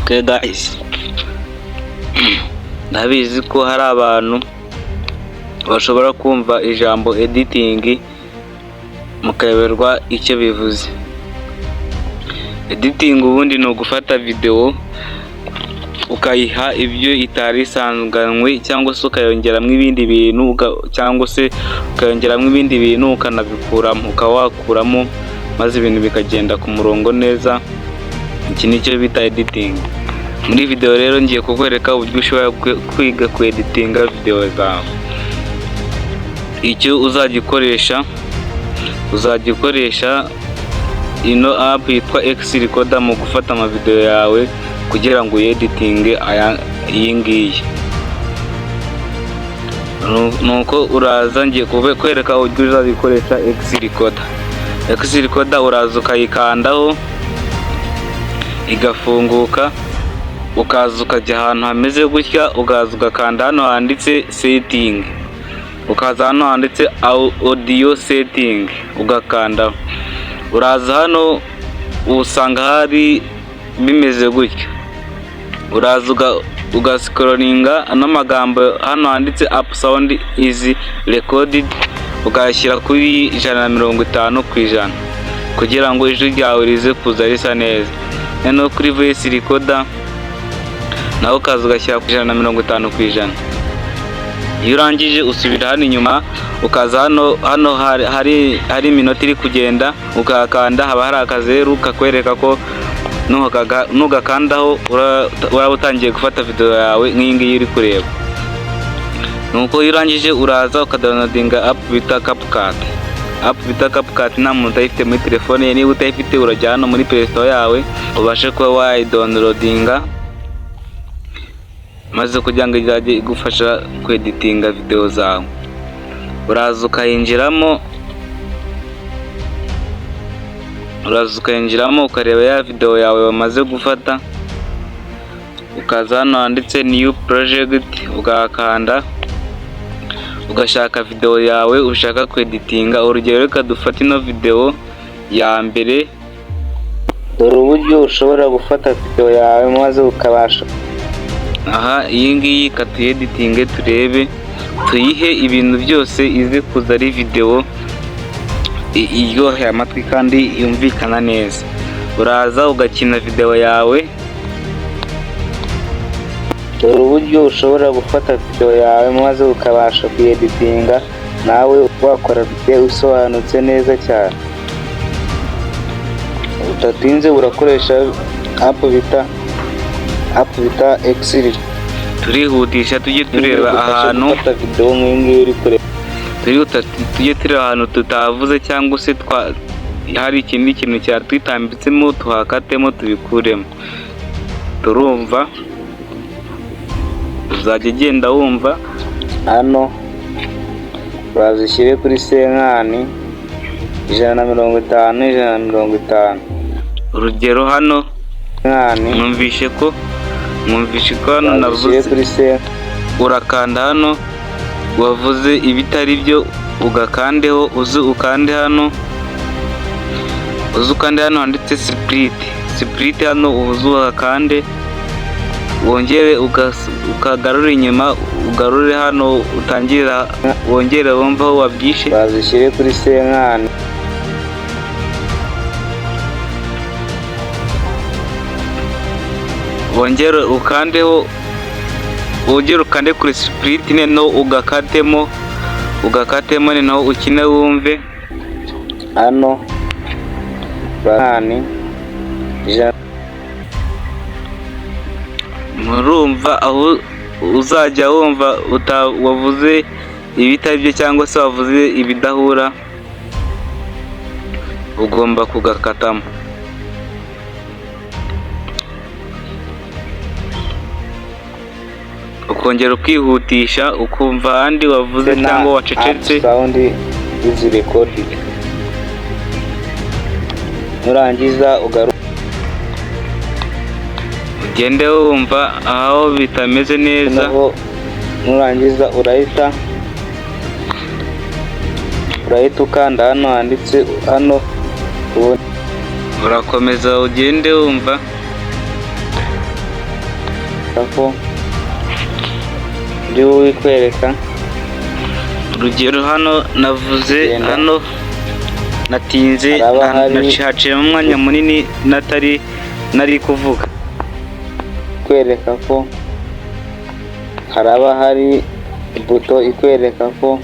Okay guys, ndabizi ko hari abantu bashobora kumva ijambo editing mukayoberwa icyo bivuze. Editing ubundi ni ugufata video ukayiha ibyo itari isanganwe cyangwa se ukayongeramo ibindi bintu cyangwa se ukayongeramo ibindi bintu ukanabikuramo ukawakuramo maze ibintu bikagenda ku murongo neza. Iki nicyo bita editing. Muri video rero ngiye kukwereka uburyo ushobora kwiga ku editinga video zawe. Icyo uzagikoresha ino app yitwa Xrecorder mu gufata ama video yawe kugira ngo uyeditinge iyi ngiyi. Nuko uraza ngiye kukwereka uburyo uzabikoresha Xrecorder. Xrecorder uraza ukayikandaho igafunguka, ukaza ukajya ahantu hameze gutya, ukaza ugakanda hano handitse setting, ukaza hano handitse audio setting ugakanda. Uraza hano usanga hari bimeze gutya, uraza ugascrollinga n'amagambo hano handitse up sound is recorded ugashyira kuri 150% kugira ngo ijwi ryawe rize kuza risa neza. Hano kuri voice recorder naho ukaza ugashyira ku 150%. Iyo urangije usubira hano inyuma ukaza hano hari iminota iri kugenda ukakanda, haba hari akazeru kakwereka ko nugakandaho uraba utangiye gufata video yawe nk'iyi ngiyi uri kureba. Nuko iyo urangije uraza ukadownloadinga app bita CapCut. App bita CapCut nta muntu utayifite muri telefone ye. Niba utayifite urajya hano muri Play Store yawe ubashe kuba wayidownloadinga maze kugira ngo izajye igufasha kweditinga video zawe. Uraza ukayinjiramo ukareba ya video yawe bamaze gufata, ukaza hano handitse new project ugakanda ugashaka video yawe ushaka kweditinga. Urugero reka dufate ino video ya mbere. Dore uburyo ushobora gufata video yawe maze ukabasha iyi ngiyi katuyeditinge turebe, tuyihe ibintu byose ize kuza ari video iryoheye amatwi kandi yumvikana neza. Uraza ugakina video yawe. Dore uburyo ushobora gufata video yawe maze ukabasha kuyeditinga nawe wakora video usobanutse neza cyane. Utatinze urakoresha app bita Xrecorder. Turihutisha tujye tureba ahantu video nk'iyi uri kureba. Tujye tureba ahantu tutavuze cyangwa se hari ikindi kintu cyatwitambitsemo tuhakatemo tubikuremo. Turumva uzajya ugenda wumva hano bazishyire kuri senkani 150. Urugero hano mwumvishe ko hano navuze, urakanda hano wavuze ibitari byo ugakandeho, ukande hano handitse split hano ukakande, wongere ukagarura inyuma ugarure hano utangirira wongere wumva aho wabyishe. Bazishyire kuri senkani wongere ukandeho, ukande kuri split no ugakatemo naho ukine wumve hano murumva aho uzajya wumva wavuze ibitari byo cyangwa se wavuze ibidahura ugomba kugakatamo. Ukongera ukihutisha ukumva ahandi wavuze cyangwa wacecetse. Sound is recorded. Nurangiza ugende wumva aho bitameze neza. Nurangiza urahita ukanda hano handitse hano, urakomeza ugende wumva ikwereka ko ibyo ikwereka. urugero hano navuze Genda. hano natinze haciyemo umwanya munini nari kuvuga. Ikwereka ko haraba hari buto ikwereka ko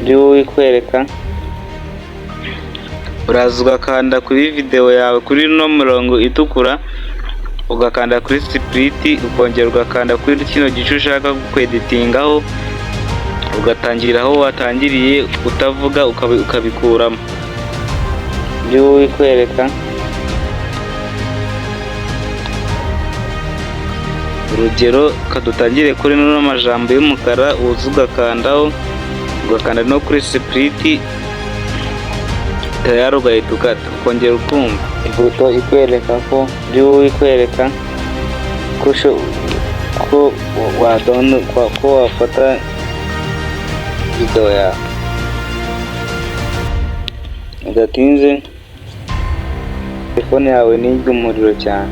ibyo ikwereka. Uraza ugakanda kuri video yawe kuri no murongo itukura, ugakanda kuri split, ukongera ugakanda kuri kino gice ushaka kweditingaho, ugatangirira aho watangiriye utavuga ukabikuramo. Ibyo ikwereka. Urugero kadutangire kuri no majambo y'umukara, uza ugakandaho, ugakanda no kuri split, tayari ugahita ukata, ukongera ukumva. Buto ikwereka ko ibyo ikwereka ko wafata video yawe udatinze. Telefone yawe nijya umuriro cyane,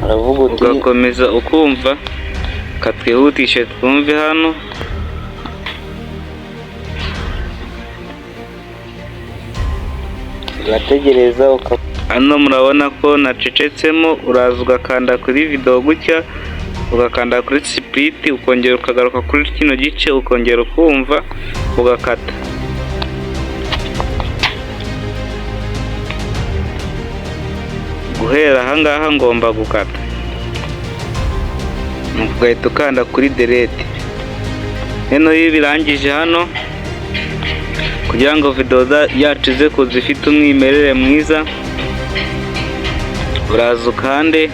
uravuga uti ugakomeza ukumva. Katwihutishe twumve hano. urategereza hano murabona ko nacecetsemo. Uraza ugakanda kuri video gutya, ugakanda kuri split, ukongera ukagaruka kuri kino gice, ukongera ukumva, ugakata. Guhera ahangaha ngomba gukata, ugahita ukanda kuri delete. Iyo birangije hano, kugira ngo video yacu ize kuza ifite umwimerere mwiza, uraza ukande,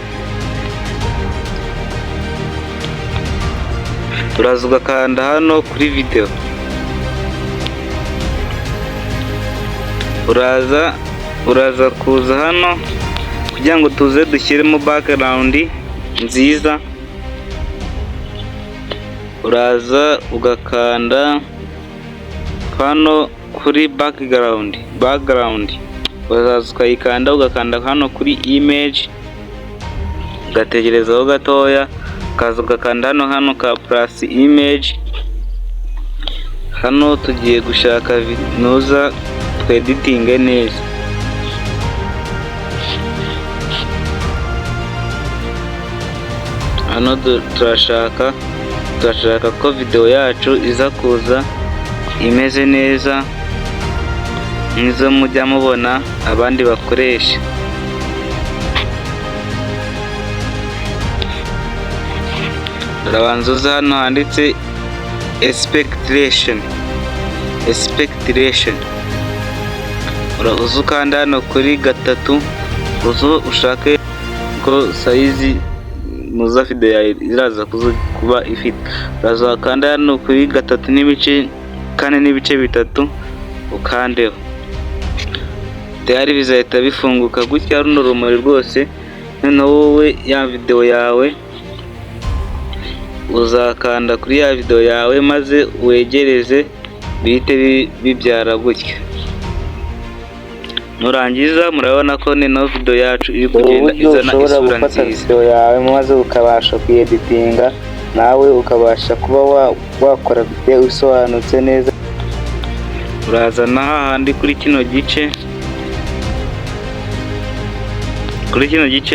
uraza ugakanda hano kuri video, uraza kuza hano kugira ngo tuze dushyiremo background nziza. Uraza ugakanda hano kuri background, uraza ukayikanda, ugakanda hano kuri image, ugategerezaho gatoya, ukaza ugakanda hano ka plus image. Hano tugiye gushaka noza tweditinge neza. Hano turashaka ko video yacu iza kuza imeze neza nk'izo mujya mubona abandi bakoresha. Urabanza uza hano handitse expectation, uraza ukanda hano kuri gatatu, uzo ushake ko size muza video yawe iraza kuba ifite. Uraza ukanda hano kuri gatatu n'ibice 4 n'ibice 3, ukandeho. Tayari bizahita bifunguka gutya runo rumuri rwose. Noneho wowe ya video yawe uzakanda kuri ya video yawe, maze wegereze bihite bibyara gutya. Nurangiza murabona ko nino video yacu iri kugenda izana isura nziza. Video yawe maze ukabasha kuyeditinga, nawe ukabasha kuba wakora video isobanutse neza. Urazana hahandi kuri kino gice,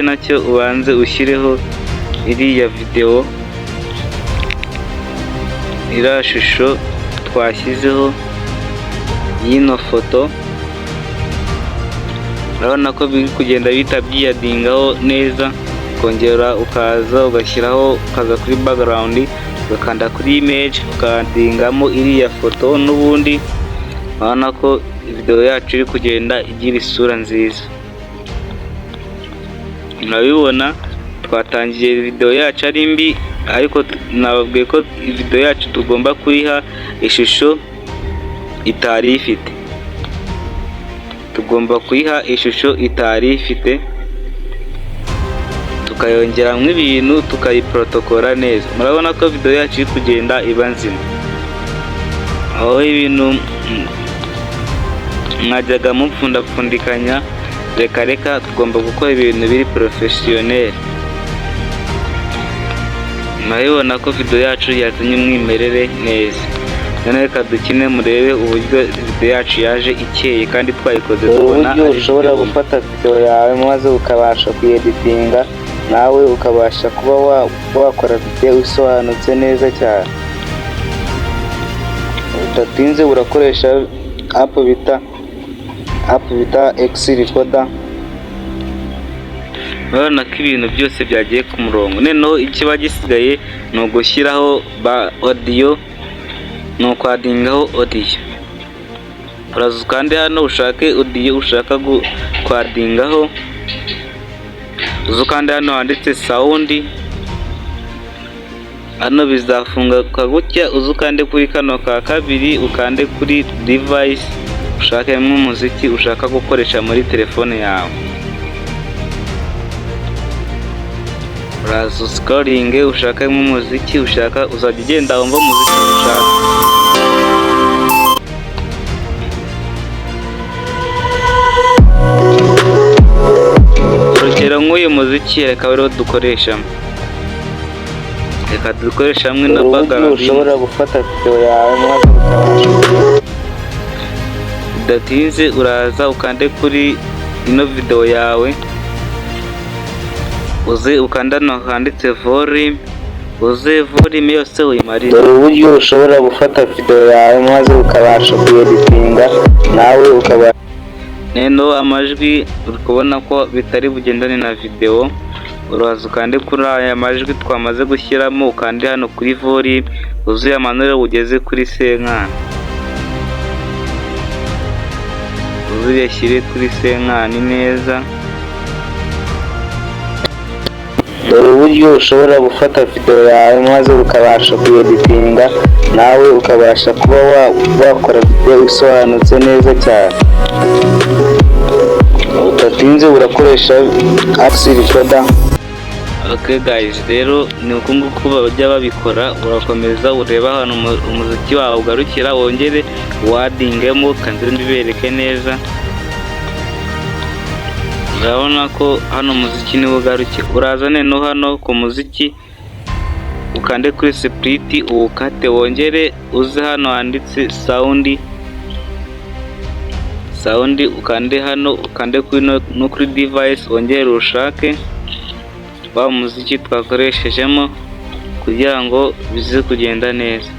nacyo ubanze ushyireho iriya video, iriya shusho twashyizeho y'ino foto. Urabona ko biri kugenda bita byiyadingaho neza. Kongera ukaza ugashyiraho, ukaza kuri background, ugakanda kuri image, ukadingamo iriya foto. N'ubundi urabona ko video yacu iri kugenda igira isura nziza. Murabibona twatangiye video yacu ari mbi, ariko nababwiye ko video yacu tugomba kuyiha ishusho itari ifite. Tukayongeramo ibintu, tukayiprotokora neza. Murabona ko video yacu iri kugenda iba nzima. Aho ibintu mwajyaga mupfundapfundikanya, reka tugomba gukora ibintu biri porofesiyoneri. murabibona ko video yacu yazanye umwimerere neza. None reka dukine murebe uburyo video yacu yaje ikeye kandi twayikoze tubona uburyo ushobora gufata video yawe maze ukabasha kuyeditinga, nawe ukabasha kuba wakora video isobanutse neza cyane. Udatinze urakoresha app bita Xrecorder. urabona ko ibintu byose byagiye ku murongo. Noneho ikiba gisigaye ni ugushyiraho audio, ni ukwadingaho audio. uraza kandi hano ushake audio ushaka kwadingaho, uzu kandi hano handitse sound, hano bizafunguka gutya. uzu kandi kuri kano ka kabiri, ukande kuri device, ushakemo umuziki ushaka gukoresha muri telefone yawe. uraza scrolling ushakamo umuziki ushaka, uzajya ugenda wumva umuziki ushaka. urugero nk'uyu muziki reka rero dukoreshamo, reka dukoresha hamwe na background. ushobora gufata video yawe maze ukabasha. udatinze uraza ukande kuri ino video yawe, uze ukanda no handitse volume, uze volume yose uyimarire. uburyo ushobora gufata video yawe maze ukabasha kuyeditinga, nawe ukaba neno amajwi uri kubona ko bitari bugendane na video. uraza ukande kuri aya majwi twamaze gushyiramo, ukande hano kuri volume, uzuye amanure ugeze kuri senkani, uzuye shyire kuri senkani neza. uburyo ushobora gufata video yawe maze ukabasha kuyeditinga, nawe ukabasha kuba wakora video isobanutse neza cyane. Udatinze urakoresha Xrecorder. Okay guys, rero ni uko nguko bajya babikora. urakomeza ureba hano umuziki wawe ugarukira, wongere wadingemo kandi mbibereke neza. urabona ko hano umuziki niwo ugarukiye. uraza neno hano ku muziki ukande kuri split, uwukate wongere uze hano handitse sound, ukande hano, ukande kuri no kuri device, wongere ushake wa muziki twakoreshejemo kugira ngo bize kugenda neza.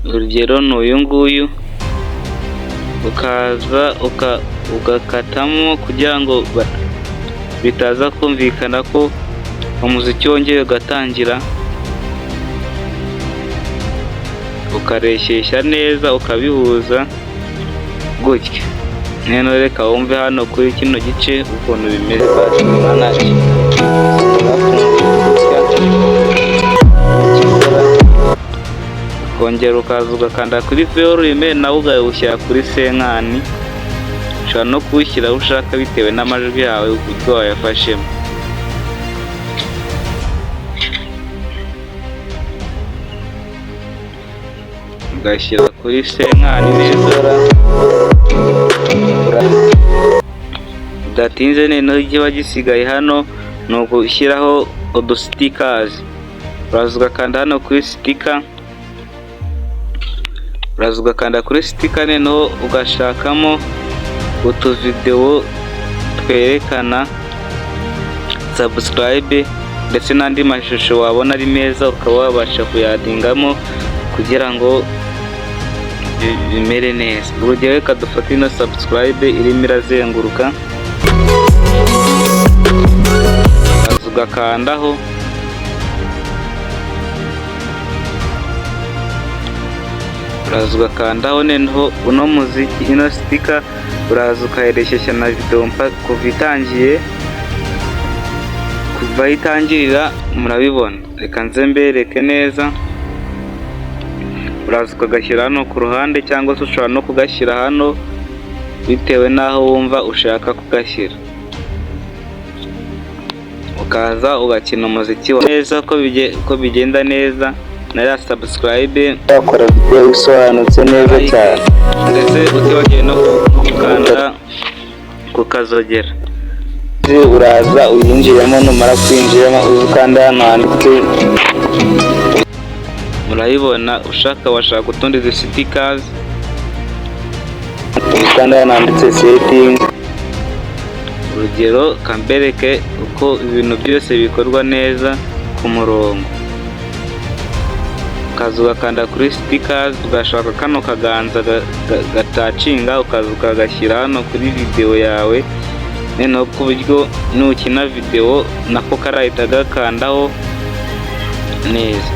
urugero n'uyu nguyu, ukaza ugakatamo kugira ngo bitaza kumvikana ko umuziki wongeye ugatangira. ukareshyeshya neza ukabihuza gutya. neno reka wumve hano kuri kino gice ukuntu bimeze. kongera ukaza ugakanda kuri volume, nawe ugawushyira kuri senkani. ushobora no kuwushyira aho ushaka bitewe n'amajwi yawe uburyo wayafashemo. ugashyira kuri senkani neza. udatinze neno ikiba gisigaye hano ni ugushyiraho udusitikazi. uraza ugakanda hano kuri sticker, neno ugashakamo utuvideo twerekana subscribe ndetse n'andi mashusho wabona ari meza, ukaba wabasha kuyadingamo kugira ngo bimere neza. urugero reka dufate ino subscribe irimo irazenguruka, ugakandaho, uraza ugakandaho. noneho uno muziki, ino sticker uraza ukahereshyeshya na video kuva itangiye, kuva aho itangirira. murabibona, reka nze mbereke neza. uraza ukagashyira hano ku ruhande, cyangwa se ushobora no kugashyira hano bitewe n'aho wumva ushaka kugashyira. ukaza ugakina umuziki neza ko bigenda neza. na ya subscribe, wakora video isobanutse neza cyane, ndetse utibagiwe no gukanda ku kazogera. uraza uyinjiremo, numara kwinjiramo uzukanda hano handitse, murayibona. washaka utundi stickers, uzukanda hano handitse setting. urugero kambereke uko ibintu byose bikorwa neza ku murongo. ukaza ugakanda kuri stickers, ugashaka kano kaganza gatacinga, ukaza ukagashyira hano kuri video yawe, noneho ku buryo nukina video nako karahita gakandaho neza.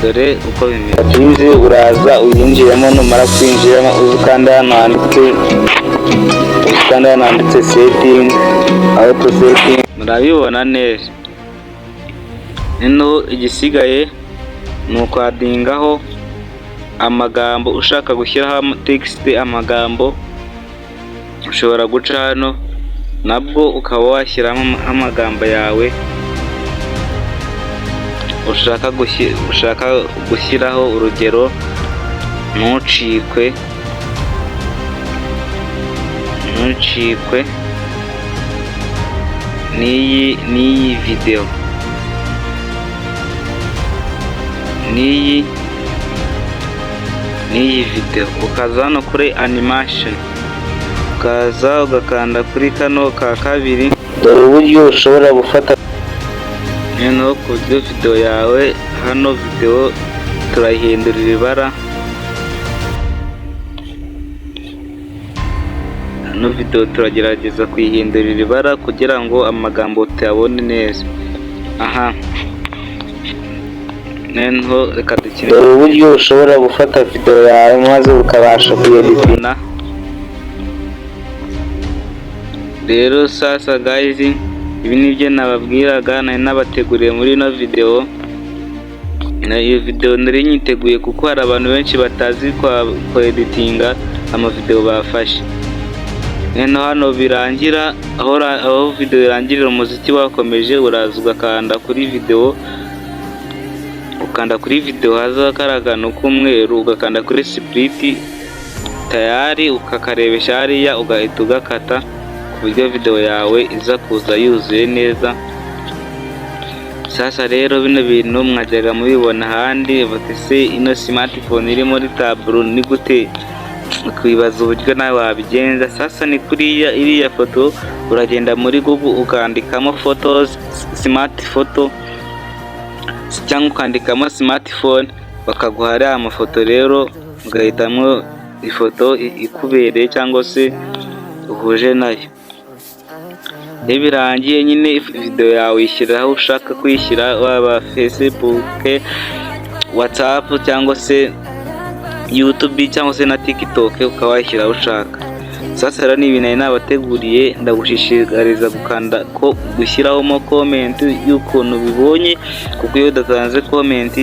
dore uko bimeze. uraza uyinjiremo, numara kwinjiramo uzukanda hano handitse setting, auto setting. murabibona neza. noneho igisigaye ni ukwadingaho amagambo. ushaka gushyiraho text, amagambo, ushobora guca hano nabwo ukaba washyiramo amagambo yawe ushaka gushyiraho. urugero ntucikwe n'iyi video, n'iyi video. ukaza hano kuri animation, ukaza ugakanda kuri kano ka kabiri. dore uburyo ushobora gufata noneho ku buryo video yawe, hano video turayihindurira ibara. hano video turagerageza kuyihindurira ibara kugira ngo amagambo tuyabone neza. aha noneho reka dukine. dore uburyo ushobora gufata video yawe maze ukabasha kuyeditina. rero sasa guys, ibi nibyo nababwiraga, nari nabateguriye muri ino video. iyo video nari nyiteguye kuko hari abantu benshi batazi kwa editinga amavideo bafashe. hano birangira, aho video irangirira umuziki wakomeje, uraza ugakanda kuri video, ukanda kuri video haza karagano k'umweru, ugakanda kuri split tayari, ukakarebesha hariya, ugahita ugakata ku buryo video yawe iza kuza yuzuye neza. sasa rero bino bintu mwajyaga mubibona ahandi, batese ino smartphone iri muri tableau ni gute, kwibaza uburyo nawe wabigenza. sasa ni kuriya iriya foto, uragenda muri Google ukandikamo photos, smart photo, cyangwa ukandikamo smartphone, bakaguha ariya amafoto. rero ugahitamo ifoto ikubereye cyangwa se uhuje nayo. iyo birangiye nyine video yawe uyishyira aho ushaka kuyishyira, waba Facebook, WhatsApp cyangwa se YouTube cyangwa se na TikTok, ukaba wayishyira aho ushaka. sasa rero ni ibintu nari nabateguriye, ndagushishikariza gushyiraho comment y'ukuntu bibonye, kuko iyo udatanze comment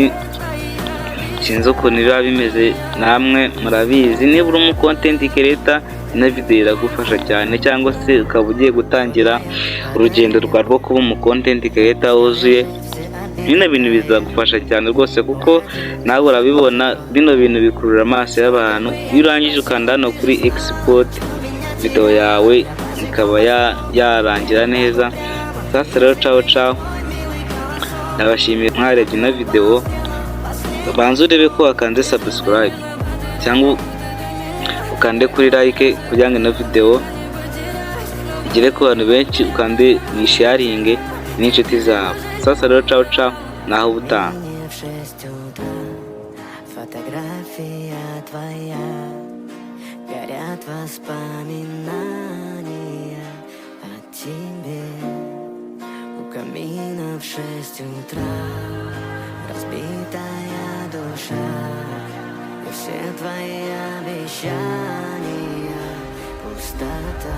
sinzi ukuntu biba bimeze, namwe murabizi. niba uri umu content creator, ino video iragufasha cyane, cyangwa se ukaba ugiye gutangira urugendo rwo kuba umu content creator wuzuye, bino bintu bizagufasha cyane rwose, kuko nawe urabibona bino bintu bikurura amaso y'abantu. iyo urangije ukanda hano kuri export, video yawe ikaba yarangira neza. sasa rero ciao, ndabashimiye mwarebye ino video. banza urebe ko wakanze subscribe cyangwa ukande kuri like kugira ngo ino video igere ku bantu benshi, ukande ni sharing n'inshuti zawe. sasa rero ciao, naho ubutaha. Фотография твоя, горят воспоминания о тебе. У камина в 6 утра разбитая душа, и все твои обещания пустота.